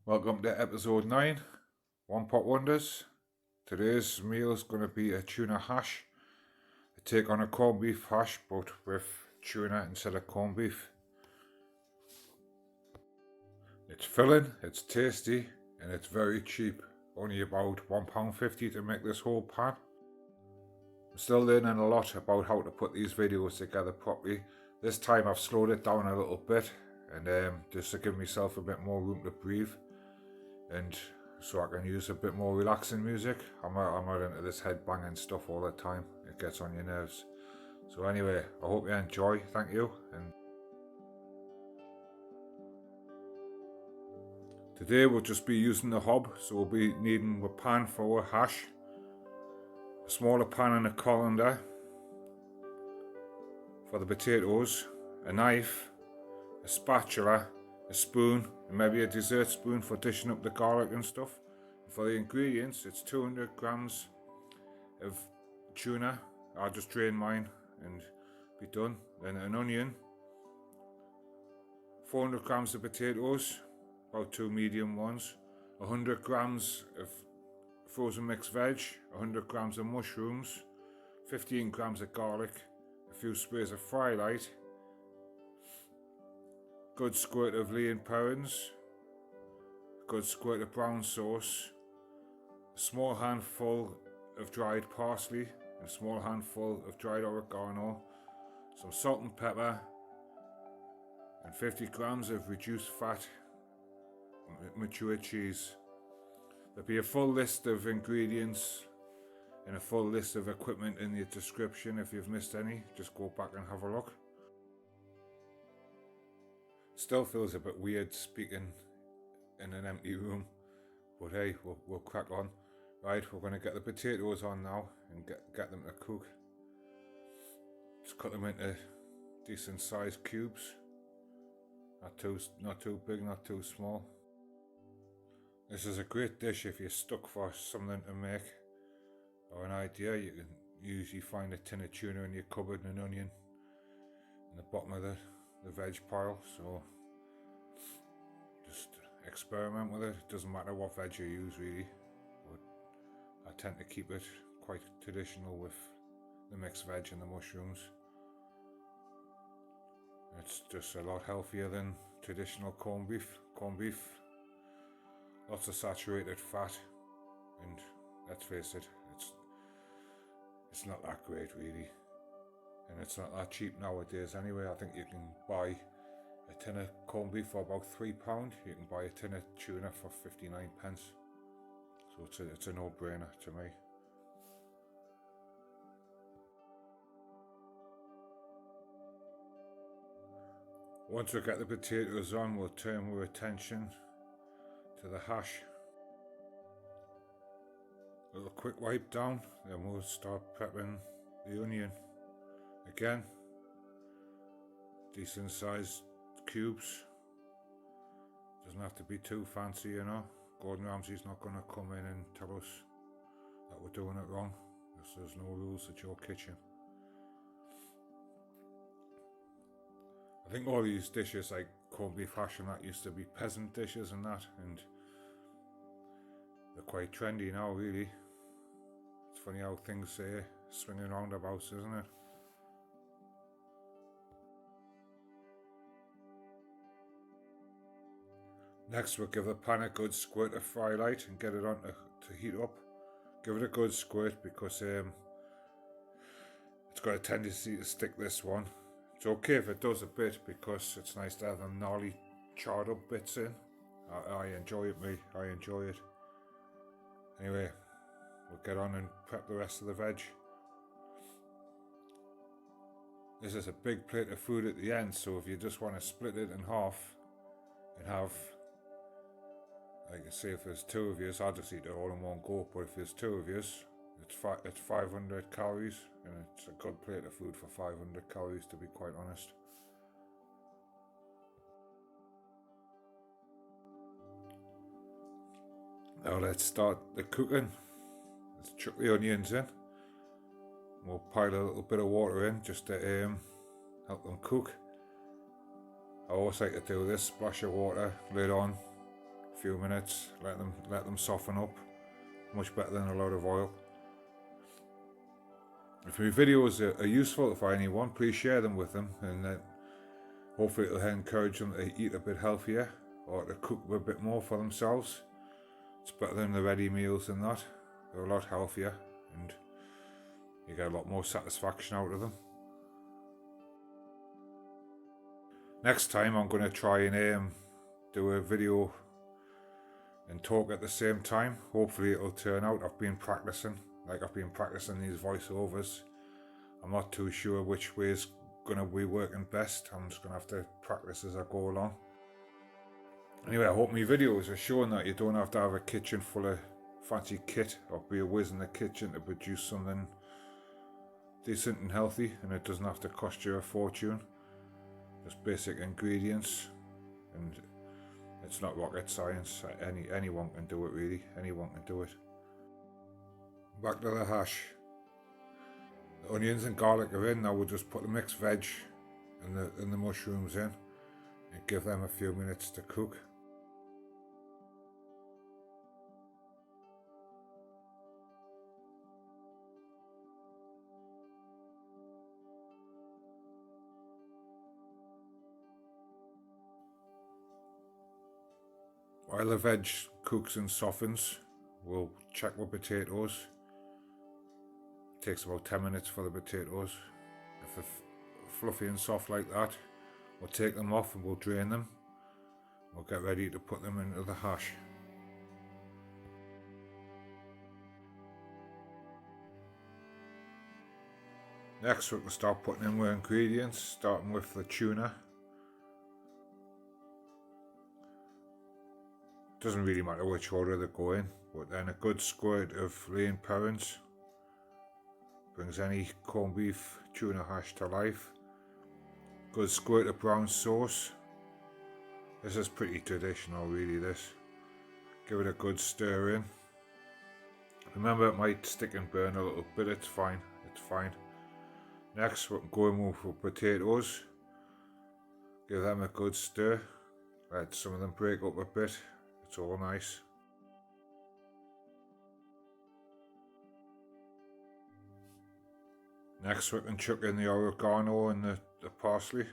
Welcome to episode 9, One Pot Wonders. Today's meal is going to be a tuna hash. I take on a corned beef hash but with tuna instead of corned beef. It's filling, it's tasty and it's very cheap. Only about £1.50 to make this whole pan. I'm still learning a lot about how to put these videos together properly. This time I've slowed it down a little bit and just to give myself a bit more room to breathe. And so I can use a bit more relaxing music. I'm not into this head banging stuff all the time. It gets on your nerves. So anyway, I hope you enjoy. Thank you. And today we'll just be using the hob. So we'll be needing a pan for a hash, a smaller pan and a colander for the potatoes, a knife, a spatula, a spoon, and maybe a dessert spoon for dishing up the garlic and stuff. And for the ingredients, it's 200 grams of tuna. I'll just drain mine and be done. Then an onion, 400 grams of potatoes, about 2 medium ones, 100 grams of frozen mixed veg, 100 grams of mushrooms, 15 grams of garlic, a few sprays of fry light, good squirt of lean parents, a good squirt of brown sauce, a small handful of dried parsley, and a small handful of dried oregano, some salt and pepper, and 50 grams of reduced fat mature cheese. There'll be a full list of ingredients and a full list of equipment in the description. If you've missed any, just go back and have a look. Still feels a bit weird speaking in an empty room, but hey, we'll crack on. Right, we're going to get the potatoes on now and get them to cook. Just cut them into decent sized cubes. Not too big, not too small. This is a great dish if you're stuck for something to make or an idea. You can usually find a tin of tuna in your cupboard and an onion in the bottom of the veg pile, so just experiment with it. It doesn't matter what veg you use really, but I tend to keep it quite traditional with the mixed veg and the mushrooms. It's just a lot healthier than traditional corned beef. Lots of saturated fat, and let's face it, it's not that great really, and it's not that cheap nowadays anyway. I think you can buy a tin of corned beef for about £3. You can buy a tin of tuna for 59 pence. So it's a no-brainer to me. Once we get the potatoes on, we'll turn our attention to the hash. A little quick wipe down, then we'll start prepping the onion. Again, decent sized cubes. Doesn't have to be too fancy, you know. Gordon Ramsay's not going to come in and tell us that we're doing it wrong, because there's no rules at your kitchen. I think all these dishes like corned beef hash and that used to be peasant dishes and that, and they're quite trendy now really. It's funny how things swing in roundabouts, isn't it? Next we'll give the pan a good squirt of fry light and get it on to heat up. Give it a good squirt because it's got a tendency to stick, this one. It's okay if it does a bit because it's nice to have them gnarly charred up bits in. I enjoy it, I enjoy it. Anyway, we'll get on and prep the rest of the veg. This is a big plate of food at the end, so if you just want to split it in half and have, like I say, if there's 2 of you, I'll just eat it all in one go, but if there's 2 of you, it's 500 calories, and it's a good plate of food for 500 calories, to be quite honest. Now let's start the cooking. Let's chuck the onions in. We'll pile a little bit of water in just to help them cook. I always like to do this: splash of water, lid on, few minutes, let them soften up. Much better than a lot of oil. If my videos are useful for anyone, please share them with them, and hopefully it'll encourage them to eat a bit healthier or to cook a bit more for themselves. It's better than the ready meals and that. They're a lot healthier and you get a lot more satisfaction out of them. Next time I'm going to try and do a video and talk at the same time. Hopefully it'll turn out. I've been practicing these voiceovers. I'm not too sure which way is going to be working best. I'm just going to have to practice as I go along. Anyway, I hope my videos are showing that you don't have to have a kitchen full of fancy kit or be a whiz in the kitchen to produce something decent and healthy, and it doesn't have to cost you a fortune. Just basic ingredients, and it's not rocket science. Anyone can do it, really. Anyone can do it. Back to the hash. The onions and garlic are in. Now we'll just put the mixed veg and the mushrooms in and give them a few minutes to cook. While the veg cooks and softens, we'll check the potatoes. It takes about 10 minutes for the potatoes. If they're fluffy and soft like that, we'll take them off and we'll drain them. We'll get ready to put them into the hash. Next we can start putting in our ingredients, starting with the tuna. Doesn't really matter which order they go in, but then a good squirt of lean pounds brings any corned beef tuna hash to life. Good squirt of brown sauce. This is pretty traditional, really, this. Give it a good stir in. Remember, it might stick and burn a little bit, it's fine. Next we can go in with potatoes. Give them a good stir. Let some of them break up a bit. It's all nice. Next we can chuck in the oregano and the parsley.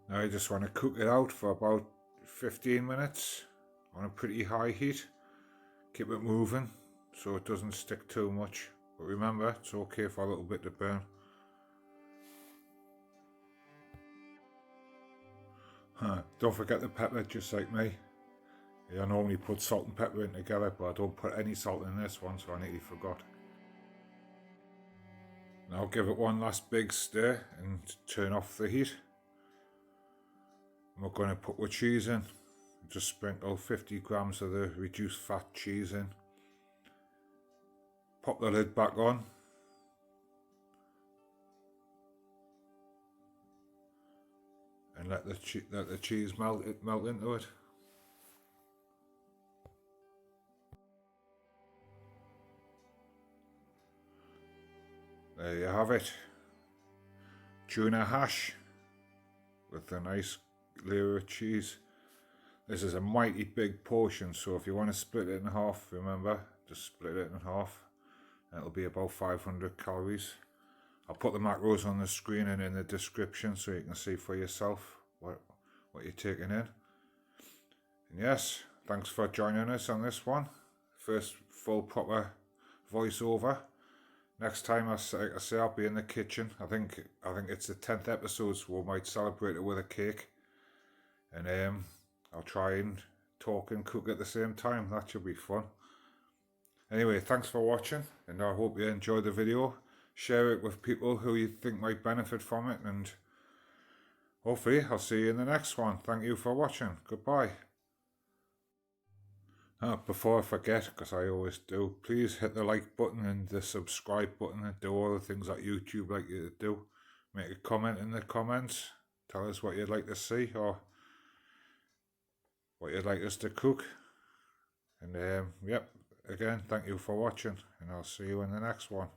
Now you just want to cook it out for about 15 minutes on a pretty high heat. Keep it moving so it doesn't stick too much. But remember, it's okay for a little bit to burn. Don't forget the pepper, just like me. I normally put salt and pepper in together, but I don't put any salt in this one, so I nearly forgot. Now give it one last big stir and turn off the heat. And we're going to put the cheese in. Just sprinkle 50 grams of the reduced fat cheese in. Pop the lid back on. And let the cheese melt into it. There you have it. Tuna hash with a nice layer of cheese. This is a mighty big portion, so if you want to split it in half, remember, just split it in half. It'll be about 500 calories. I'll put the macros on the screen and in the description so you can see for yourself what you're taking in. And yes, thanks for joining us on this one. First full proper voiceover. Next time, I say, I'll be in the kitchen. I think it's the 10th episode, so we might celebrate it with a cake. And I'll try and talk and cook at the same time. That should be fun. Anyway, thanks for watching, and I hope you enjoyed the video. Share it with people who you think might benefit from it, and hopefully I'll see you in the next one. Thank you for watching. Goodbye. Before I forget, because I always do, please hit the like button and the subscribe button and do all the things that YouTube like you to do. Make a comment in the comments. Tell us what you'd like to see or what you'd like us to cook. And yep, again, thank you for watching, and I'll see you in the next one.